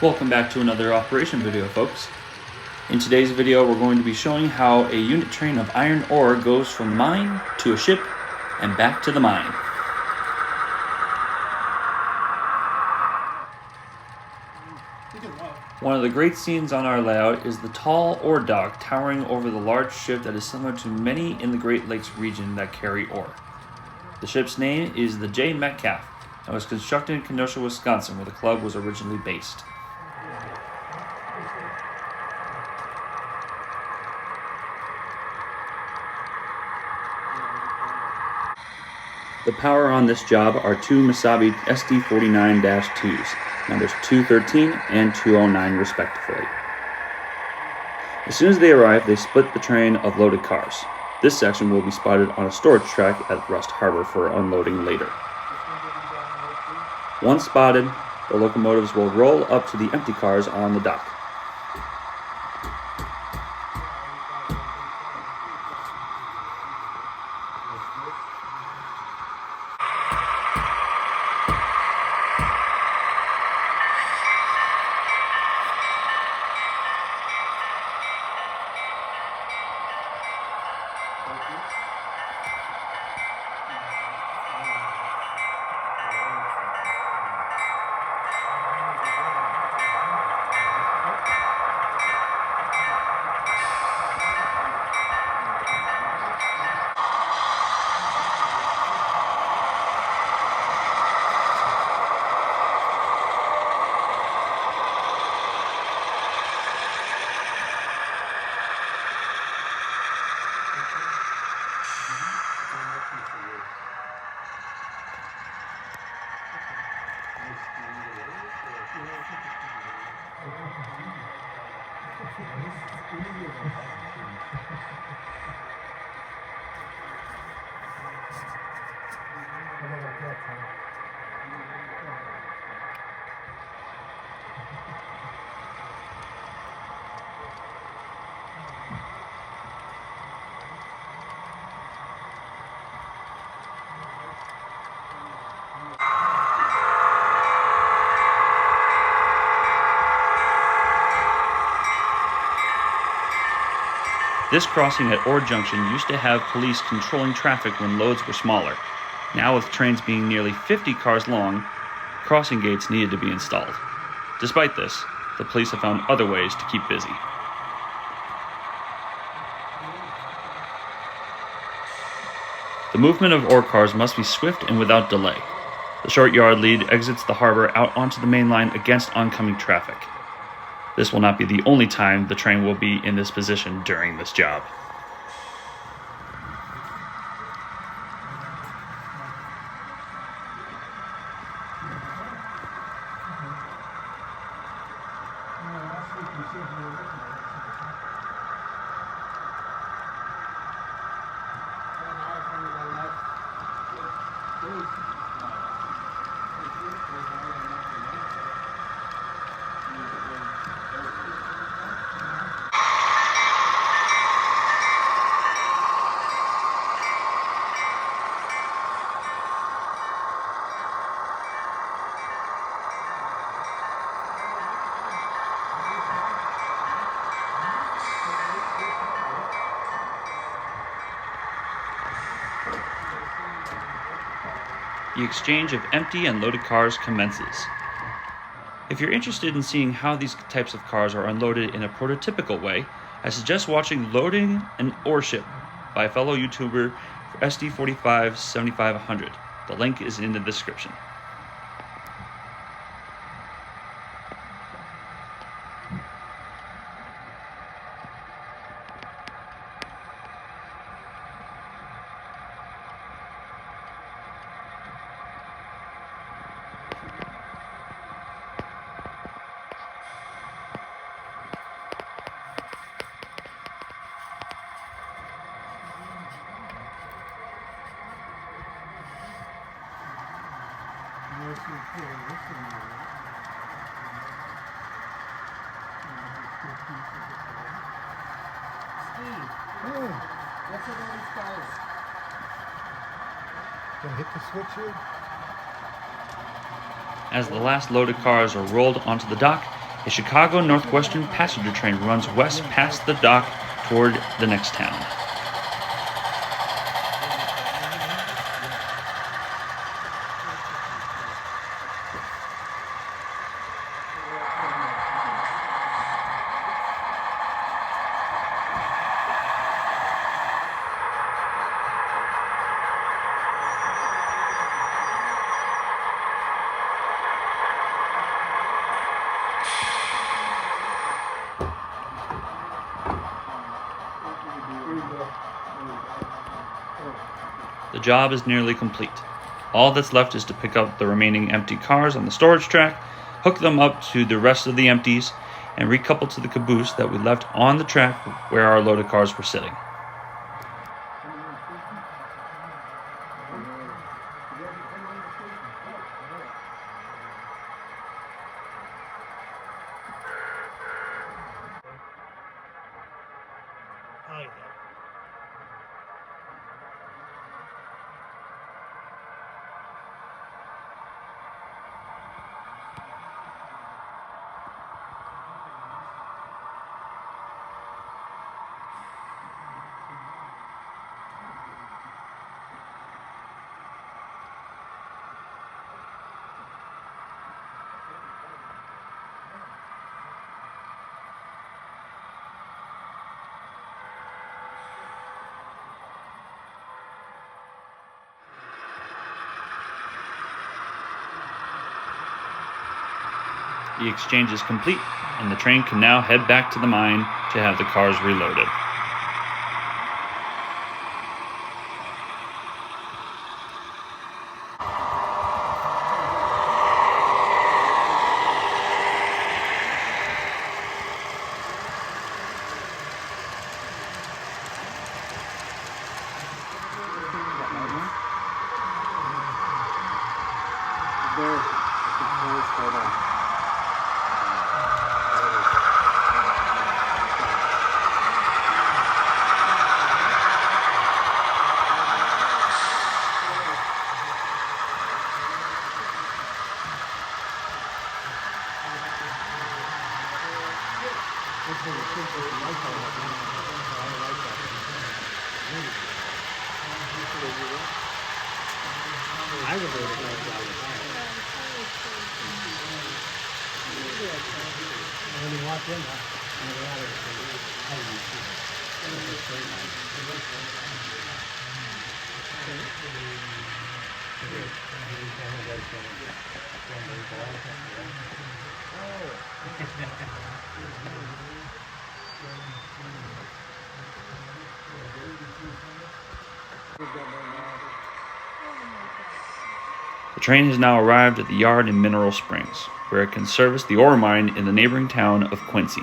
Welcome back to another operation video, folks. In today's video, we're going to be showing how a unit train of iron ore goes from the mine to a ship and back to the mine. One of the great scenes on our layout is the tall ore dock towering over the large ship that is similar to many in the Great Lakes region that carry ore. The ship's name is the J. Metcalf and was constructed in Kenosha, Wisconsin, where the club was originally based. The power on this job are two Mesabi SD49-2s, numbers 213 and 209 respectively. As soon as they arrive, they split the train of loaded cars. This section will be spotted on a storage track at Rust Harbor for unloading later. Once spotted, the locomotives will roll up to the empty cars on the dock. This crossing at Ore Junction used to have police controlling traffic when loads were smaller. Now, with trains being nearly 50 cars long, crossing gates needed to be installed. Despite this, the police have found other ways to keep busy. The movement of ore cars must be swift and without delay. The short yard lead exits the harbor out onto the main line against oncoming traffic. This will not be the only time the train will be in this position during this job. The exchange of empty and loaded cars commences. If you're interested in seeing how these types of cars are unloaded in a prototypical way, I suggest watching Loading an Ore Ship by fellow YouTuber SD45 7500. The link is in the description. Steve, what's with all these cars? Gonna hit the switch here? As the last loaded cars are rolled onto the dock, A Chicago Northwestern passenger train runs west past the dock toward the next town. The job is nearly complete. All that's left is to pick up the remaining empty cars on the storage track, hook them up to the rest of the empties, and recouple to the caboose that we left on the track where our loaded cars were sitting. The exchange is complete, and the train can now head back to the mine to have the cars reloaded. The train has now arrived at the yard in Mineral Springs, where it can service the ore mine in the neighboring town of Quincy.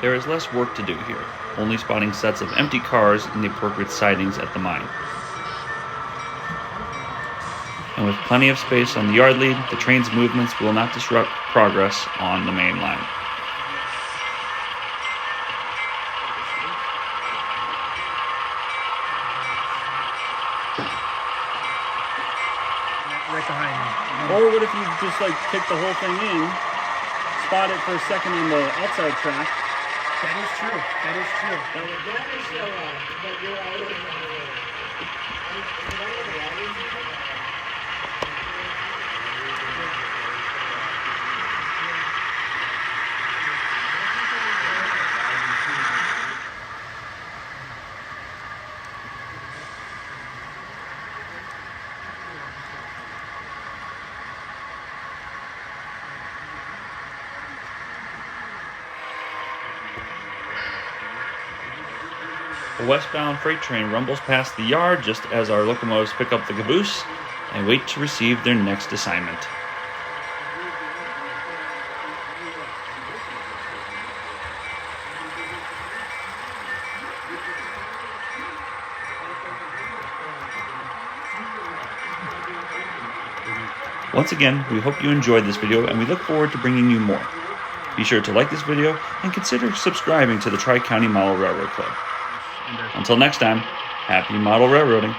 There is less work to do here, only spotting sets of empty cars in the appropriate sidings at the mine. And with plenty of space on the yard lead, the train's movements will not disrupt progress on the main line. Right behind me. Or what if you just like kick the whole thing in, spot it for a second on the outside track? That is true. That is true. A westbound freight train rumbles past the yard just as our locomotives pick up the caboose and wait to receive their next assignment. Once again, we hope you enjoyed this video and we look forward to bringing you more. Be sure to like this video and consider subscribing to the Tri-County Model Railroad Club. Until next time, happy model railroading.